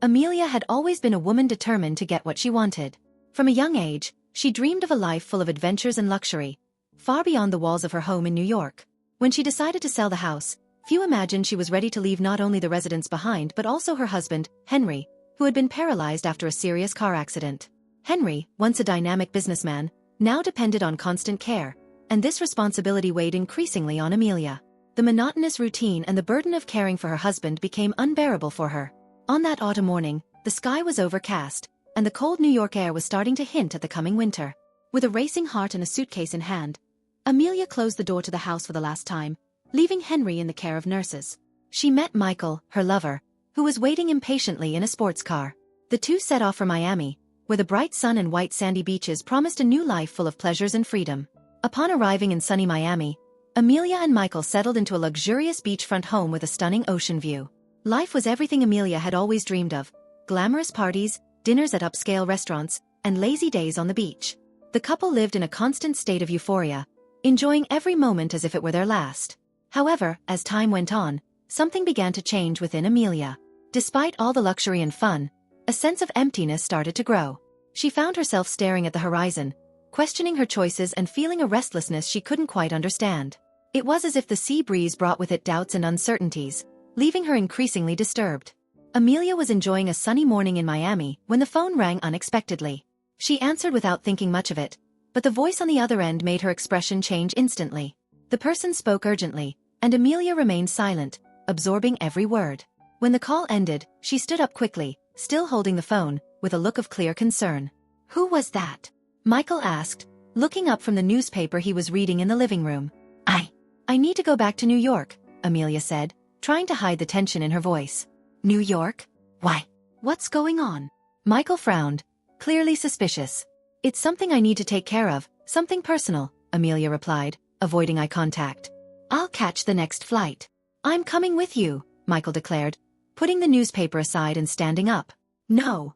Amelia had always been a woman determined to get what she wanted. From a young age, she dreamed of a life full of adventures and luxury, far beyond the walls of her home in New York. When she decided to sell the house, few imagined she was ready to leave not only the residence behind but also her husband, Henry, who had been paralyzed after a serious car accident. Henry, once a dynamic businessman, now depended on constant care, and this responsibility weighed increasingly on Amelia. The monotonous routine and the burden of caring for her husband became unbearable for her. On that autumn morning, the sky was overcast, and the cold New York air was starting to hint at the coming winter. With a racing heart and a suitcase in hand, Amelia closed the door to the house for the last time, leaving Henry in the care of nurses. She met Michael, her lover, who was waiting impatiently in a sports car. The two set off for Miami, where the bright sun and white sandy beaches promised a new life full of pleasures and freedom. Upon arriving in sunny Miami, Amelia and Michael settled into a luxurious beachfront home with a stunning ocean view. Life was everything Amelia had always dreamed of: glamorous parties, dinners at upscale restaurants, and lazy days on the beach. The couple lived in a constant state of euphoria, enjoying every moment as if it were their last. However, as time went on, something began to change within Amelia. Despite all the luxury and fun, a sense of emptiness started to grow. She found herself staring at the horizon, questioning her choices and feeling a restlessness she couldn't quite understand. It was as if the sea breeze brought with it doubts and uncertainties, leaving her increasingly disturbed. Amelia was enjoying a sunny morning in Miami when the phone rang unexpectedly. She answered without thinking much of it, but the voice on the other end made her expression change instantly. The person spoke urgently, and Amelia remained silent, absorbing every word. When the call ended, she stood up quickly, still holding the phone, with a look of clear concern. "Who was that?" Michael asked, looking up from the newspaper he was reading in the living room. I need to go back to New York," Amelia said, trying to hide the tension in her voice. "New York? Why? What's going on?" Michael frowned, clearly suspicious. "It's something I need to take care of, something personal," Amelia replied, avoiding eye contact. "I'll catch the next flight." "I'm coming with you," Michael declared, putting the newspaper aside and standing up. "No.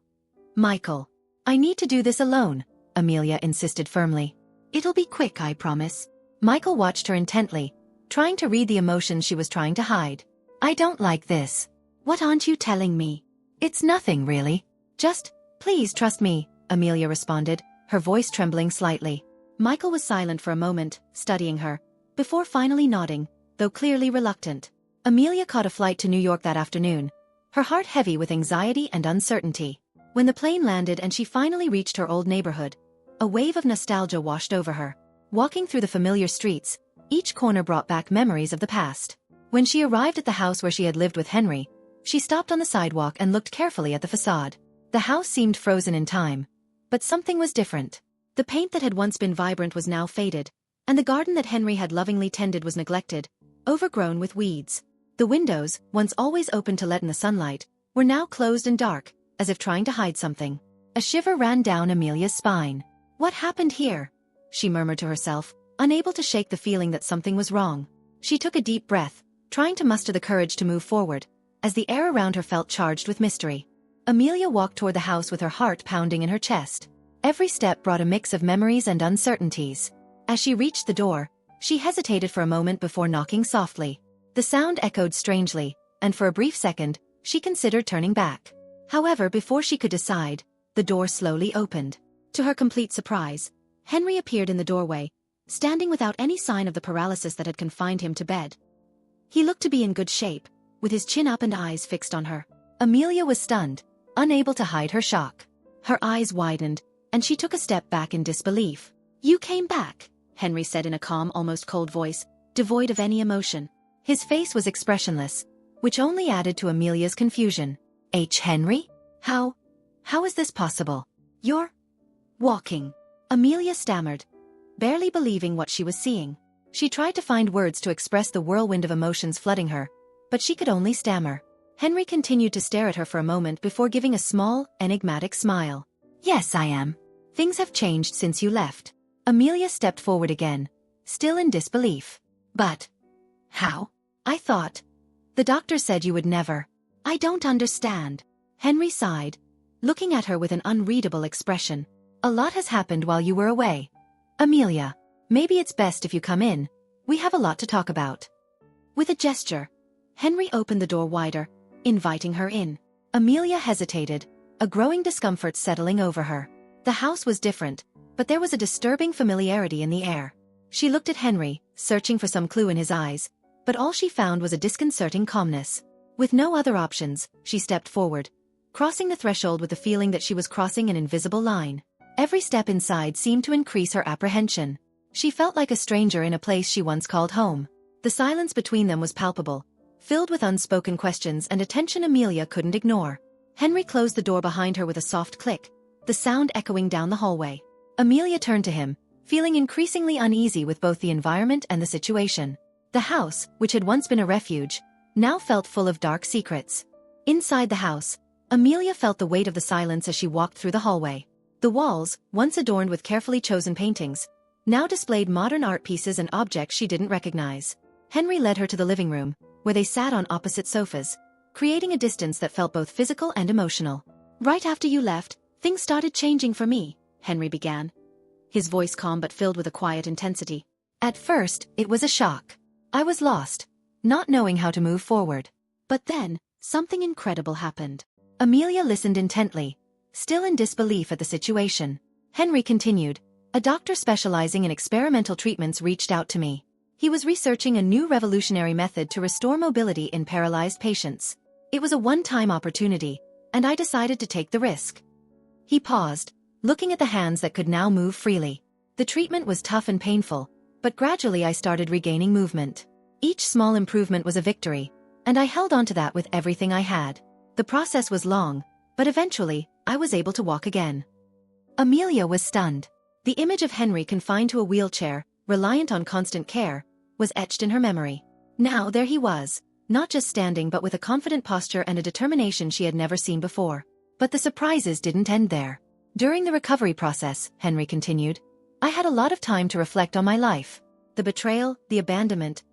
Michael. I need to do this alone," Amelia insisted firmly. "It'll be quick, I promise." Michael watched her intently, trying to read the emotions she was trying to hide. "I don't like this." "What aren't you telling me?" "It's nothing, really. Just, please trust me," Amelia responded, her voice trembling slightly. Michael was silent for a moment, studying her, before finally nodding, though clearly reluctant. Amelia caught a flight to New York that afternoon, her heart heavy with anxiety and uncertainty. When the plane landed and she finally reached her old neighborhood, a wave of nostalgia washed over her. Walking through the familiar streets, each corner brought back memories of the past. When she arrived at the house where she had lived with Henry, she stopped on the sidewalk and looked carefully at the facade. The house seemed frozen in time, but something was different. The paint that had once been vibrant was now faded, and the garden that Henry had lovingly tended was neglected, overgrown with weeds. The windows, once always open to let in the sunlight, were now closed and dark, as if trying to hide something. A shiver ran down Amelia's spine. "What happened here?" she murmured to herself, unable to shake the feeling that something was wrong. She took a deep breath, trying to muster the courage to move forward, as the air around her felt charged with mystery. Amelia walked toward the house with her heart pounding in her chest. Every step brought a mix of memories and uncertainties. As she reached the door, she hesitated for a moment before knocking softly. The sound echoed strangely, and for a brief second, she considered turning back. However, before she could decide, the door slowly opened. To her complete surprise, Henry appeared in the doorway, standing without any sign of the paralysis that had confined him to bed. He looked to be in good shape, with his chin up and eyes fixed on her. Amelia was stunned, unable to hide her shock. Her eyes widened, and she took a step back in disbelief. "You came back," Henry said in a calm, almost cold voice, devoid of any emotion. His face was expressionless, which only added to Amelia's confusion. Henry? How is this possible? You're walking," Amelia stammered, barely believing what she was seeing. She tried to find words to express the whirlwind of emotions flooding her, but she could only stammer. Henry continued to stare at her for a moment before giving a small, enigmatic smile. "Yes, I am. Things have changed since you left." Amelia stepped forward again, still in disbelief. "But how? I thought the doctor said you would never." "I don't understand." Henry sighed, looking at her with an unreadable expression. "A lot has happened while you were away. Amelia, maybe it's best if you come in. We have a lot to talk about." With a gesture, Henry opened the door wider, inviting her in. Amelia hesitated, a growing discomfort settling over her. The house was different, but there was a disturbing familiarity in the air. She looked at Henry, searching for some clue in his eyes, but all she found was a disconcerting calmness. With no other options, she stepped forward, crossing the threshold with the feeling that she was crossing an invisible line. Every step inside seemed to increase her apprehension. She felt like a stranger in a place she once called home. The silence between them was palpable, filled with unspoken questions and a tension Amelia couldn't ignore. Henry closed the door behind her with a soft click, the sound echoing down the hallway. Amelia turned to him, feeling increasingly uneasy with both the environment and the situation. The house, which had once been a refuge, now felt full of dark secrets. Inside the house, Amelia felt the weight of the silence as she walked through the hallway. The walls, once adorned with carefully chosen paintings, now displayed modern art pieces and objects she didn't recognize. Henry led her to the living room, where they sat on opposite sofas, creating a distance that felt both physical and emotional. "Right after you left, things started changing for me," Henry began, his voice calm but filled with a quiet intensity. "At first, it was a shock. I was lost, not knowing how to move forward. But then, something incredible happened." Amelia listened intently, still in disbelief at the situation. Henry continued, "A doctor specializing in experimental treatments reached out to me. He was researching a new revolutionary method to restore mobility in paralyzed patients. It was a one-time opportunity, and I decided to take the risk." He paused, looking at the hands that could now move freely. "The treatment was tough and painful, but gradually I started regaining movement. Each small improvement was a victory, and I held on to that with everything I had. The process was long, but eventually, I was able to walk again." Amelia was stunned. The image of Henry confined to a wheelchair, reliant on constant care, was etched in her memory. Now there he was, not just standing but with a confident posture and a determination she had never seen before. But the surprises didn't end there. "During the recovery process," Henry continued, "I had a lot of time to reflect on my life. The betrayal, the abandonment.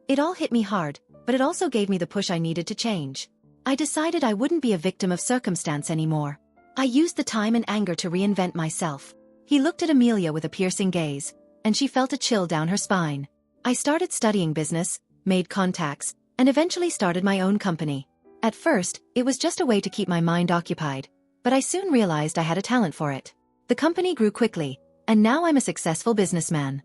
It all hit me hard, but it also gave me the push I needed to change. I decided I wouldn't be a victim of circumstance anymore. I used the time and anger to reinvent myself." He looked at Amelia with a piercing gaze, and she felt a chill down her spine. "I started studying business, made contacts, and eventually started my own company. At first, it was just a way to keep my mind occupied, but I soon realized I had a talent for it. The company grew quickly, and now I'm a successful businessman."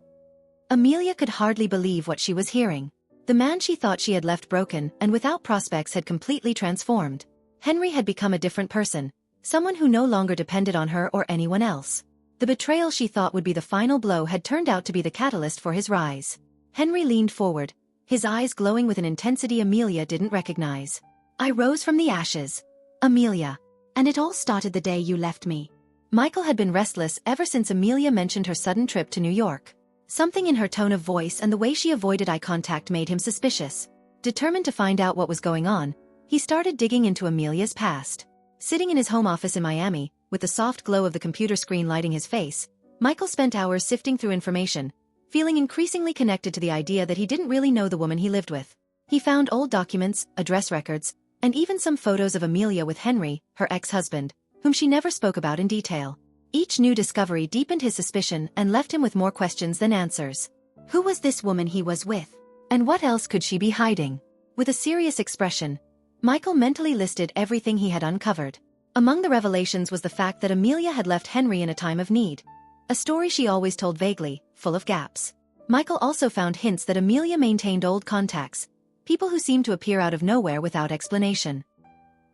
Amelia could hardly believe what she was hearing. The man she thought she had left broken and without prospects had completely transformed. Henry had become a different person, someone who no longer depended on her or anyone else. The betrayal she thought would be the final blow had turned out to be the catalyst for his rise. Henry leaned forward, his eyes glowing with an intensity Amelia didn't recognize. "I rose from the ashes, Amelia. And it all started the day you left me." Michael had been restless ever since Amelia mentioned her sudden trip to New York. Something in her tone of voice and the way she avoided eye contact made him suspicious. Determined to find out what was going on, he started digging into Amelia's past. Sitting in his home office in Miami, with the soft glow of the computer screen lighting his face, Michael spent hours sifting through information, feeling increasingly connected to the idea that he didn't really know the woman he lived with. He found old documents, address records, and even some photos of Amelia with Henry, her ex-husband, whom she never spoke about in detail. Each new discovery deepened his suspicion and left him with more questions than answers. Who was this woman he was with? And what else could she be hiding? With a serious expression, Michael mentally listed everything he had uncovered. Among the revelations was the fact that Amelia had left Henry in a time of need. A story she always told vaguely, full of gaps. Michael also found hints that Amelia maintained old contacts, people who seemed to appear out of nowhere without explanation.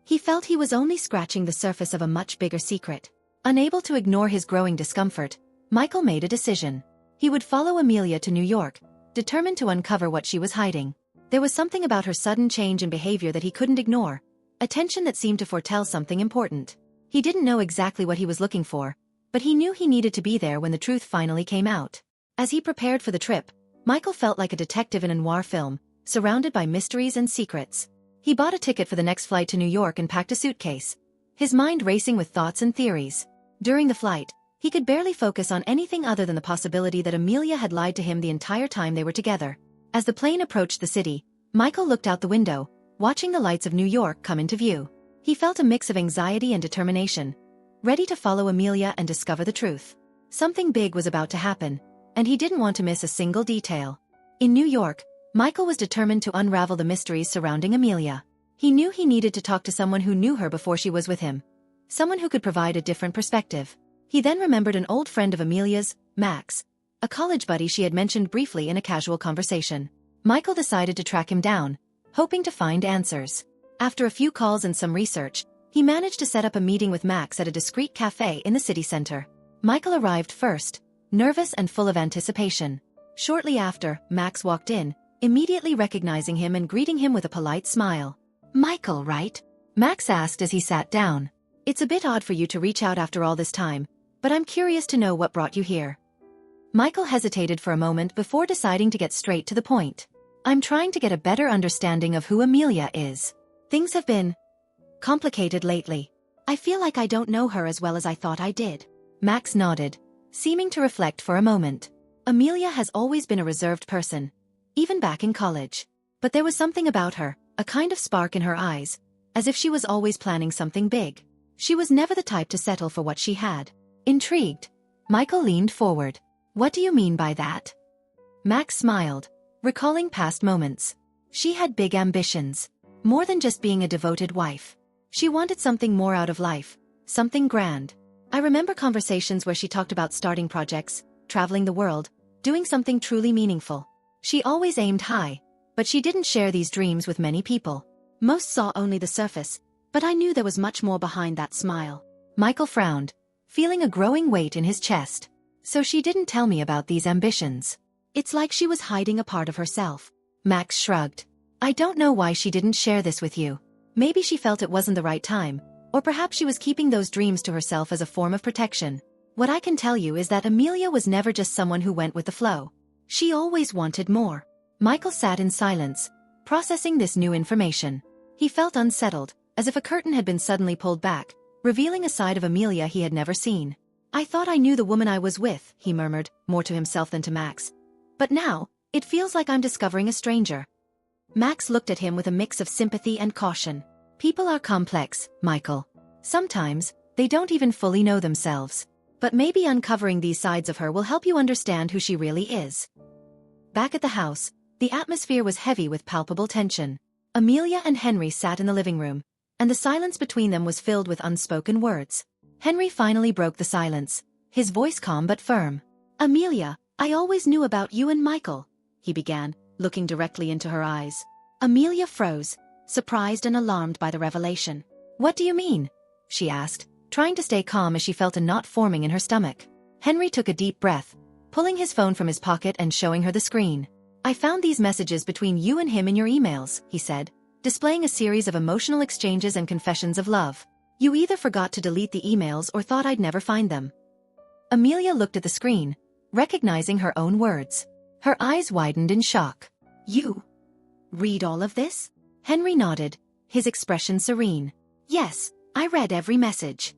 He felt he was only scratching the surface of a much bigger secret. Unable to ignore his growing discomfort, Michael made a decision. He would follow Amelia to New York, determined to uncover what she was hiding. There was something about her sudden change in behavior that he couldn't ignore, a tension that seemed to foretell something important. He didn't know exactly what he was looking for, but he knew he needed to be there when the truth finally came out. As he prepared for the trip, Michael felt like a detective in a noir film, surrounded by mysteries and secrets. He bought a ticket for the next flight to New York and packed a suitcase, his mind racing with thoughts and theories. During the flight, he could barely focus on anything other than the possibility that Amelia had lied to him the entire time they were together. As the plane approached the city, Michael looked out the window, watching the lights of New York come into view. He felt a mix of anxiety and determination, ready to follow Amelia and discover the truth. Something big was about to happen, and he didn't want to miss a single detail. In New York, Michael was determined to unravel the mysteries surrounding Amelia. He knew he needed to talk to someone who knew her before she was with him. Someone who could provide a different perspective. He then remembered an old friend of Amelia's, Max, a college buddy she had mentioned briefly in a casual conversation. Michael decided to track him down, hoping to find answers. After a few calls and some research, he managed to set up a meeting with Max at a discreet cafe in the city center. Michael arrived first, nervous and full of anticipation. Shortly after, Max walked in, immediately recognizing him and greeting him with a polite smile. "Michael, right?" Max asked as he sat down. "It's a bit odd for you to reach out after all this time, but I'm curious to know what brought you here." Michael hesitated for a moment before deciding to get straight to the point. "I'm trying to get a better understanding of who Amelia is. Things have been complicated lately. I feel like I don't know her as well as I thought I did." Max nodded, seeming to reflect for a moment. Amelia has always been a reserved person, even back in college. But there was something about her, a kind of spark in her eyes, as if she was always planning something big. She was never the type to settle for what she had. Intrigued, Michael leaned forward. "What do you mean by that?" Max smiled, recalling past moments. She had big ambitions. More than just being a devoted wife. She wanted something more out of life, something grand. I remember conversations where she talked about starting projects, traveling the world, doing something truly meaningful. She always aimed high, but she didn't share these dreams with many people. Most saw only the surface, but I knew there was much more behind that smile. Michael frowned, feeling a growing weight in his chest. So she didn't tell me about these ambitions. It's like she was hiding a part of herself. Max shrugged. "I don't know why she didn't share this with you. Maybe she felt it wasn't the right time, or perhaps she was keeping those dreams to herself as a form of protection. What I can tell you is that Amelia was never just someone who went with the flow. She always wanted more." Michael sat in silence, processing this new information. He felt unsettled, as if a curtain had been suddenly pulled back, revealing a side of Amelia he had never seen. "I thought I knew the woman I was with," he murmured, more to himself than to Max. "But now, it feels like I'm discovering a stranger." Max looked at him with a mix of sympathy and caution. "People are complex, Michael. Sometimes, they don't even fully know themselves. But maybe uncovering these sides of her will help you understand who she really is." Back at the house, the atmosphere was heavy with palpable tension. Amelia and Henry sat in the living room, and the silence between them was filled with unspoken words. Henry finally broke the silence, his voice calm but firm. "Amelia, I always knew about you and Michael," he began, looking directly into her eyes. Amelia froze, surprised and alarmed by the revelation. "What do you mean?" she asked, trying to stay calm as she felt a knot forming in her stomach. Henry took a deep breath, pulling his phone from his pocket and showing her the screen. "I found these messages between you and him in your emails," he said, displaying a series of emotional exchanges and confessions of love. "You either forgot to delete the emails or thought I'd never find them." Amelia looked at the screen, recognizing her own words. Her eyes widened in shock. "You read all of this?" Henry nodded, his expression serene. "Yes, I read every message."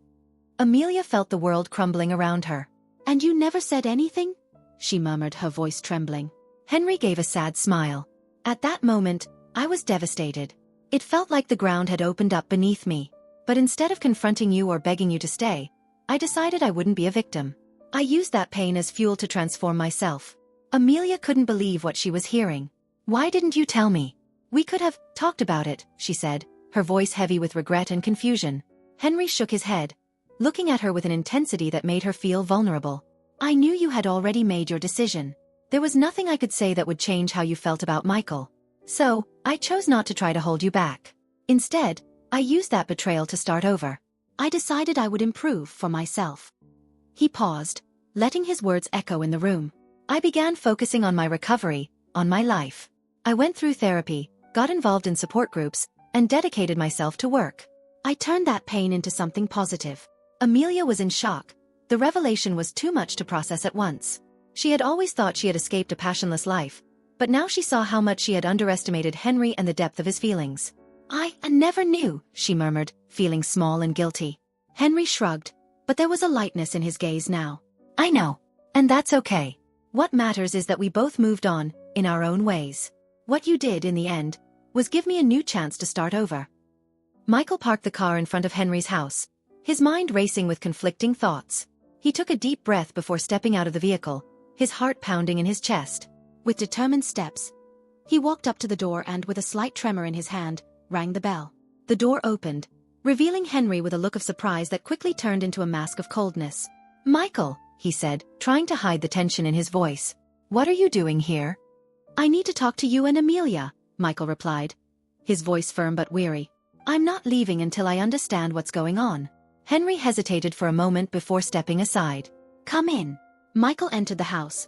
Amelia felt the world crumbling around her. "And you never said anything?" she murmured, her voice trembling. Henry gave a sad smile. "At that moment, I was devastated. It felt like the ground had opened up beneath me. But instead of confronting you or begging you to stay, I decided I wouldn't be a victim. I used that pain as fuel to transform myself." Amelia couldn't believe what she was hearing. "Why didn't you tell me? We could have talked about it," she said, her voice heavy with regret and confusion. Henry shook his head, looking at her with an intensity that made her feel vulnerable. "I knew you had already made your decision. There was nothing I could say that would change how you felt about Michael. So, I chose not to try to hold you back. Instead, I used that betrayal to start over. I decided I would improve for myself." He paused, letting his words echo in the room. "I began focusing on my recovery, on my life. I went through therapy, got involved in support groups, and dedicated myself to work. I turned that pain into something positive." Amelia was in shock. The revelation was too much to process at once. She had always thought she had escaped a passionless life, but now she saw how much she had underestimated Henry and the depth of his feelings. I never knew," she murmured, feeling small and guilty. Henry shrugged, but there was a lightness in his gaze now. "I know. And that's okay. What matters is that we both moved on, in our own ways. What you did, in the end, was give me a new chance to start over." Michael parked the car in front of Henry's house, his mind racing with conflicting thoughts. He took a deep breath before stepping out of the vehicle, his heart pounding in his chest. With determined steps, he walked up to the door and, with a slight tremor in his hand, rang the bell. The door opened, revealing Henry with a look of surprise that quickly turned into a mask of coldness. "Michael," he said, trying to hide the tension in his voice. "What are you doing here?" "I need to talk to you and Amelia," Michael replied, his voice firm but weary. "I'm not leaving until I understand what's going on." Henry hesitated for a moment before stepping aside. "Come in." Michael entered the house,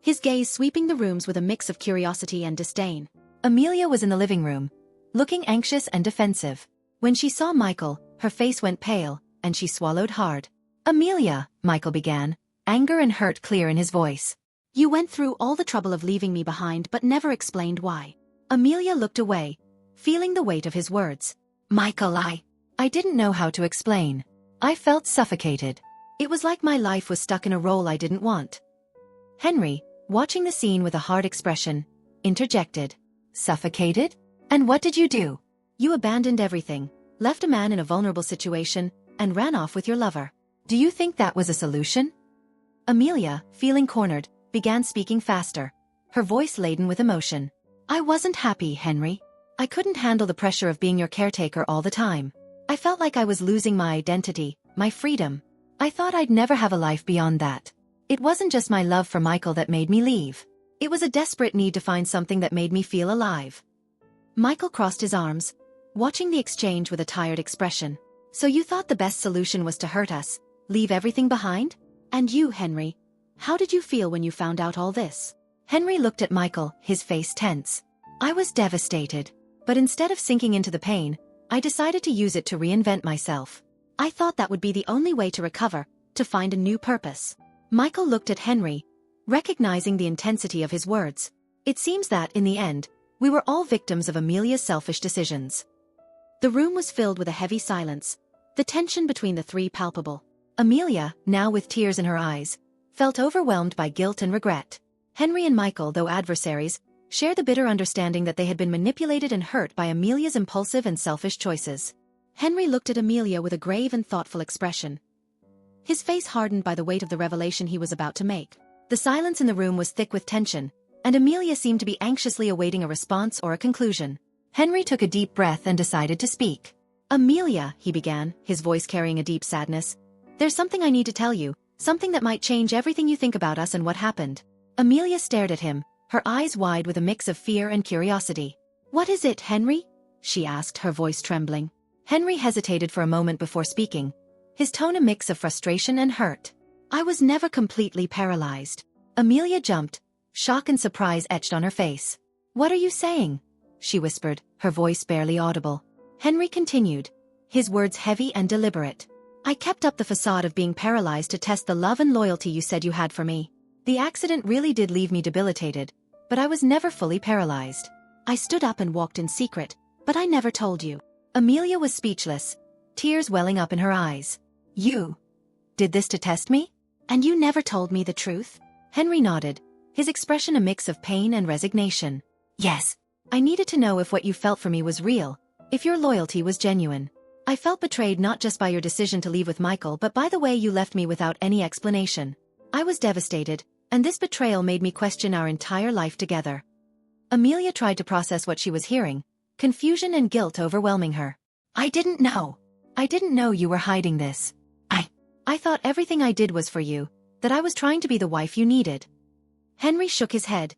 his gaze sweeping the rooms with a mix of curiosity and disdain. Amelia was in the living room, looking anxious and defensive. When she saw Michael, her face went pale, and she swallowed hard. "Amelia," Michael began, anger and hurt clear in his voice. "You went through all the trouble of leaving me behind but never explained why." Amelia looked away, feeling the weight of his words. "Michael, I didn't know how to explain. I felt suffocated. It was like my life was stuck in a role I didn't want." Henry, watching the scene with a hard expression, interjected. "Suffocated? And what did you do?" "You abandoned everything, left a man in a vulnerable situation, and ran off with your lover. Do you think that was a solution?" Amelia, feeling cornered, began speaking faster, her voice laden with emotion. "I wasn't happy, Henry. I couldn't handle the pressure of being your caretaker all the time. I felt like I was losing my identity, my freedom. I thought I'd never have a life beyond that. It wasn't just my love for Michael that made me leave. It was a desperate need to find something that made me feel alive." Michael crossed his arms, watching the exchange with a tired expression. "So you thought the best solution was to hurt us, leave everything behind? And you, Henry, how did you feel when you found out all this?" Henry looked at Michael, his face tense. "I was devastated. But instead of sinking into the pain, I decided to use it to reinvent myself. I thought that would be the only way to recover, to find a new purpose." Michael looked at Henry, recognizing the intensity of his words. "It seems that, in the end, we were all victims of Amelia's selfish decisions." The room was filled with a heavy silence, the tension between the three palpable. Amelia, now with tears in her eyes, felt overwhelmed by guilt and regret. Henry and Michael, though adversaries, shared the bitter understanding that they had been manipulated and hurt by Amelia's impulsive and selfish choices. Henry looked at Amelia with a grave and thoughtful expression, his face hardened by the weight of the revelation he was about to make. The silence in the room was thick with tension, and Amelia seemed to be anxiously awaiting a response or a conclusion. Henry took a deep breath and decided to speak. "Amelia," he began, his voice carrying a deep sadness, "there's something I need to tell you, something that might change everything you think about us and what happened." Amelia stared at him, her eyes wide with a mix of fear and curiosity. "What is it, Henry?" she asked, her voice trembling. Henry hesitated for a moment before speaking, his tone a mix of frustration and hurt. "I was never completely paralyzed." Amelia jumped, shock and surprise etched on her face. "What are you saying?" she whispered, her voice barely audible. Henry continued, his words heavy and deliberate. "I kept up the facade of being paralyzed to test the love and loyalty you said you had for me. The accident really did leave me debilitated, but I was never fully paralyzed. I stood up and walked in secret, but I never told you." Amelia was speechless, tears welling up in her eyes. "You did this to test me? And you never told me the truth?" Henry nodded, his expression a mix of pain and resignation. "Yes. I needed to know if what you felt for me was real, if your loyalty was genuine. I felt betrayed not just by your decision to leave with Michael but by the way you left me without any explanation. I was devastated, and this betrayal made me question our entire life together." Amelia tried to process what she was hearing, confusion and guilt overwhelming her. I didn't know you were hiding this. I thought everything I did was for you, that I was trying to be the wife you needed." Henry shook his head,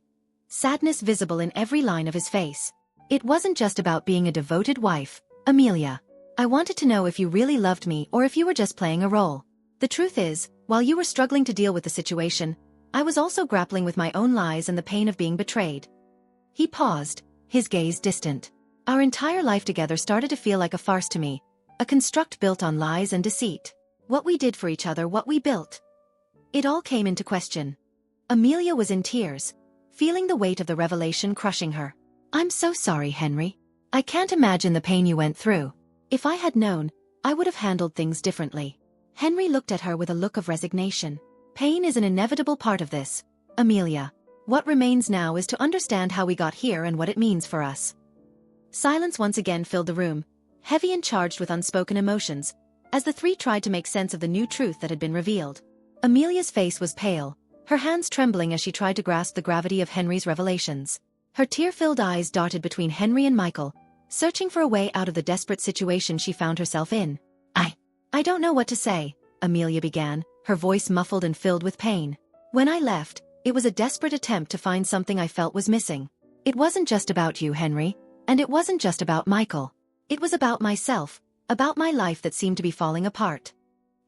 sadness visible in every line of his face. "It wasn't just about being a devoted wife, Amelia. I wanted to know if you really loved me or if you were just playing a role. The truth is, while you were struggling to deal with the situation, I was also grappling with my own lies and the pain of being betrayed." He paused, his gaze distant. "Our entire life together started to feel like a farce to me, a construct built on lies and deceit. What we did for each other, what we built. It all came into question." Amelia was in tears, feeling the weight of the revelation crushing her. "I'm so sorry, Henry. I can't imagine the pain you went through. If I had known, I would have handled things differently." Henry looked at her with a look of resignation. "Pain is an inevitable part of this, Amelia. What remains now is to understand how we got here and what it means for us." Silence once again filled the room, heavy and charged with unspoken emotions, as the three tried to make sense of the new truth that had been revealed. Amelia's face was pale, her hands trembling as she tried to grasp the gravity of Henry's revelations. Her tear-filled eyes darted between Henry and Michael, searching for a way out of the desperate situation she found herself in. I don't know what to say, Amelia began, her voice muffled and filled with pain. When I left, it was a desperate attempt to find something I felt was missing. It wasn't just about you, Henry, and it wasn't just about Michael. It was about myself, about my life that seemed to be falling apart.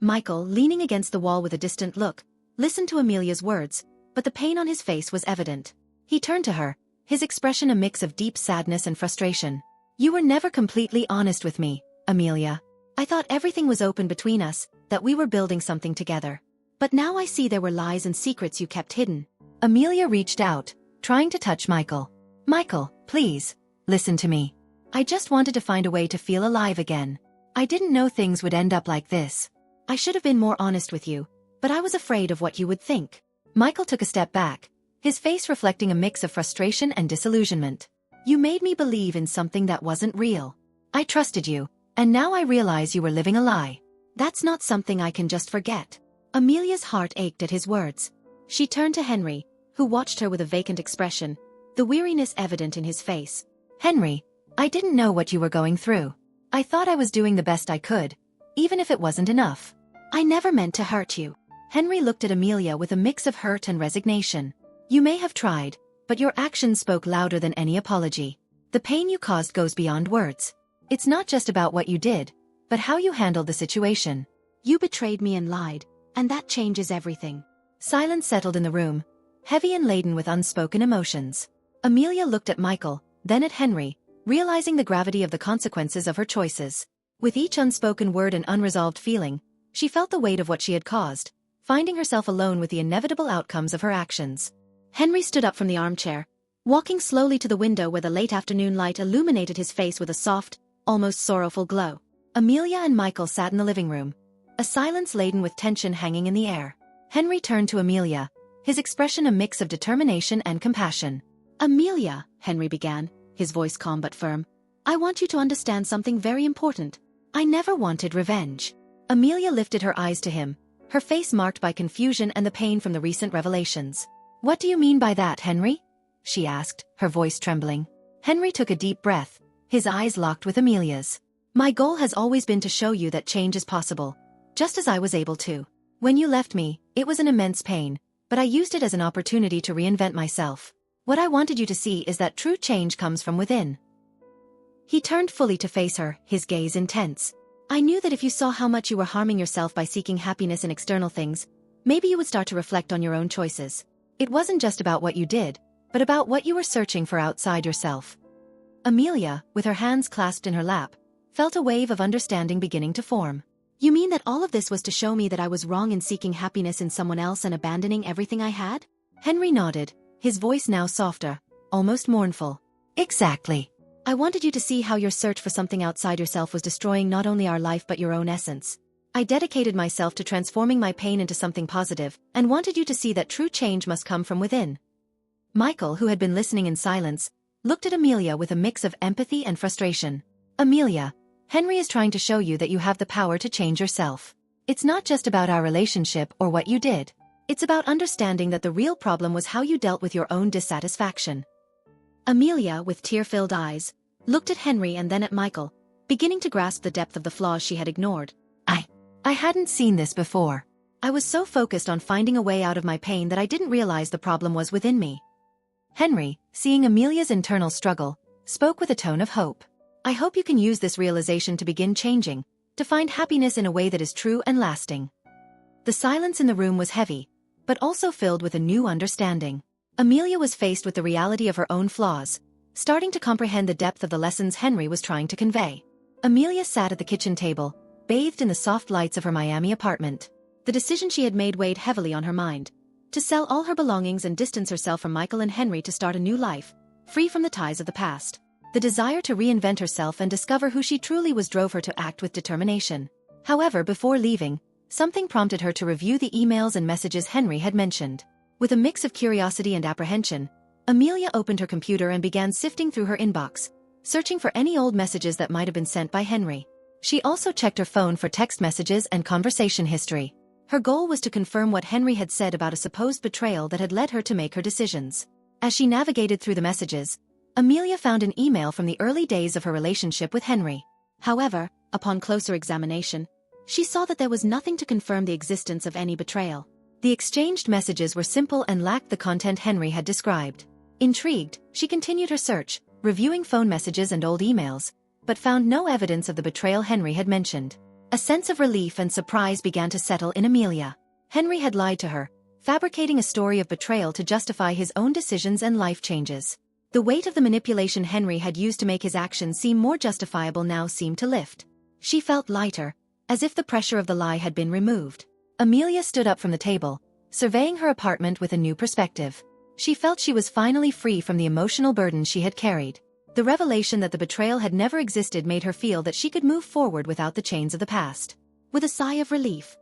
Michael, leaning against the wall with a distant look, listened to Amelia's words, but the pain on his face was evident. He turned to her, his expression a mix of deep sadness and frustration. You were never completely honest with me, Amelia. I thought everything was open between us, that we were building something together. But now I see there were lies and secrets you kept hidden. Amelia reached out, trying to touch Michael. Michael, please, listen to me. I just wanted to find a way to feel alive again. I didn't know things would end up like this. I should have been more honest with you, but I was afraid of what you would think. Michael took a step back, his face reflecting a mix of frustration and disillusionment. You made me believe in something that wasn't real. I trusted you, and now I realize you were living a lie. That's not something I can just forget. Amelia's heart ached at his words. She turned to Henry, who watched her with a vacant expression, the weariness evident in his face. Henry, I didn't know what you were going through. I thought I was doing the best I could, even if it wasn't enough. I never meant to hurt you. Henry looked at Amelia with a mix of hurt and resignation. You may have tried, but your actions spoke louder than any apology. The pain you caused goes beyond words. It's not just about what you did, but how you handled the situation. You betrayed me and lied, and that changes everything. Silence settled in the room, heavy and laden with unspoken emotions. Amelia looked at Michael, then at Henry, realizing the gravity of the consequences of her choices. With each unspoken word and unresolved feeling, she felt the weight of what she had caused, finding herself alone with the inevitable outcomes of her actions. Henry stood up from the armchair, walking slowly to the window where the late afternoon light illuminated his face with a soft, almost sorrowful glow. Amelia and Michael sat in the living room, a silence laden with tension hanging in the air. Henry turned to Amelia, his expression a mix of determination and compassion. Amelia, Henry began, his voice calm but firm, I want you to understand something very important. I never wanted revenge. Amelia lifted her eyes to him, her face marked by confusion and the pain from the recent revelations. What do you mean by that, Henry? She asked, her voice trembling. Henry took a deep breath, his eyes locked with Amelia's. My goal has always been to show you that change is possible, just as I was able to. When you left me, it was an immense pain, but I used it as an opportunity to reinvent myself. What I wanted you to see is that true change comes from within. He turned fully to face her, his gaze intense. I knew that if you saw how much you were harming yourself by seeking happiness in external things, maybe you would start to reflect on your own choices. It wasn't just about what you did, but about what you were searching for outside yourself. Amelia, with her hands clasped in her lap, felt a wave of understanding beginning to form. You mean that all of this was to show me that I was wrong in seeking happiness in someone else and abandoning everything I had? Henry nodded, his voice now softer, almost mournful. Exactly. I wanted you to see how your search for something outside yourself was destroying not only our life but your own essence. I dedicated myself to transforming my pain into something positive, and wanted you to see that true change must come from within. Michael, who had been listening in silence, looked at Amelia with a mix of empathy and frustration. Amelia, Henry is trying to show you that you have the power to change yourself. It's not just about our relationship or what you did. It's about understanding that the real problem was how you dealt with your own dissatisfaction. Amelia, with tear-filled eyes, looked at Henry and then at Michael, beginning to grasp the depth of the flaws she had ignored. I hadn't seen this before. I was so focused on finding a way out of my pain that I didn't realize the problem was within me. Henry, seeing Amelia's internal struggle, spoke with a tone of hope. I hope you can use this realization to begin changing, to find happiness in a way that is true and lasting. The silence in the room was heavy, but also filled with a new understanding. Amelia was faced with the reality of her own flaws, starting to comprehend the depth of the lessons Henry was trying to convey. Amelia sat at the kitchen table, bathed in the soft lights of her Miami apartment. The decision she had made weighed heavily on her mind. To sell all her belongings and distance herself from Michael and Henry to start a new life, free from the ties of the past. The desire to reinvent herself and discover who she truly was drove her to act with determination. However, before leaving, something prompted her to review the emails and messages Henry had mentioned. With a mix of curiosity and apprehension, Amelia opened her computer and began sifting through her inbox, searching for any old messages that might have been sent by Henry. She also checked her phone for text messages and conversation history. Her goal was to confirm what Henry had said about a supposed betrayal that had led her to make her decisions. As she navigated through the messages, Amelia found an email from the early days of her relationship with Henry. However, upon closer examination, she saw that there was nothing to confirm the existence of any betrayal. The exchanged messages were simple and lacked the content Henry had described. Intrigued, she continued her search, reviewing phone messages and old emails, but found no evidence of the betrayal Henry had mentioned. A sense of relief and surprise began to settle in Amelia. Henry had lied to her, fabricating a story of betrayal to justify his own decisions and life changes. The weight of the manipulation Henry had used to make his actions seem more justifiable now seemed to lift. She felt lighter, as if the pressure of the lie had been removed. Amelia stood up from the table, surveying her apartment with a new perspective. She felt she was finally free from the emotional burden she had carried. The revelation that the betrayal had never existed made her feel that she could move forward without the chains of the past. With a sigh of relief,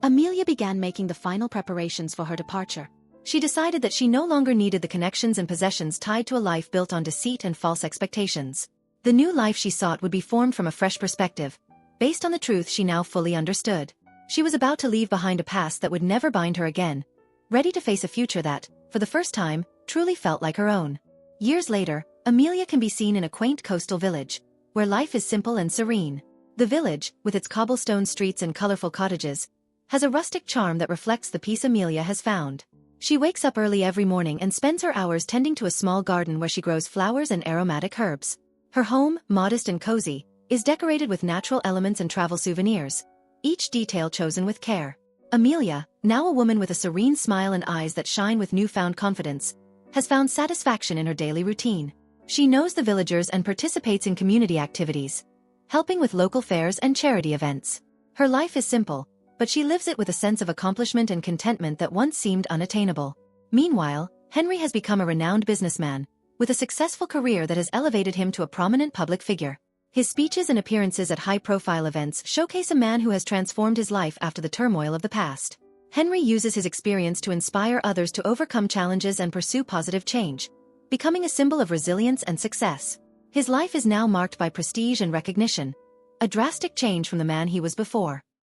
Amelia began making the final preparations for her departure. She decided that she no longer needed the connections and possessions tied to a life built on deceit and false expectations. The new life she sought would be formed from a fresh perspective, based on the truth she now fully understood. She was about to leave behind a past that would never bind her again, ready to face a future that, for the first time, truly felt like her own. Years later, Amelia can be seen in a quaint coastal village, where life is simple and serene. The village, with its cobblestone streets and colorful cottages, has a rustic charm that reflects the peace Amelia has found. She wakes up early every morning and spends her hours tending to a small garden where she grows flowers and aromatic herbs. Her home, modest and cozy, is decorated with natural elements and travel souvenirs, each detail chosen with care. Amelia, now a woman with a serene smile and eyes that shine with newfound confidence, has found satisfaction in her daily routine. She knows the villagers and participates in community activities, helping with local fairs and charity events. Her life is simple, but she lives it with a sense of accomplishment and contentment that once seemed unattainable. Meanwhile, Henry has become a renowned businessman, with a successful career that has elevated him to a prominent public figure. His speeches and appearances at high-profile events showcase a man who has transformed his life after the turmoil of the past. Henry uses his experience to inspire others to overcome challenges and pursue positive change, becoming a symbol of resilience and success. His life is now marked by prestige and recognition, a drastic change from the man he was before.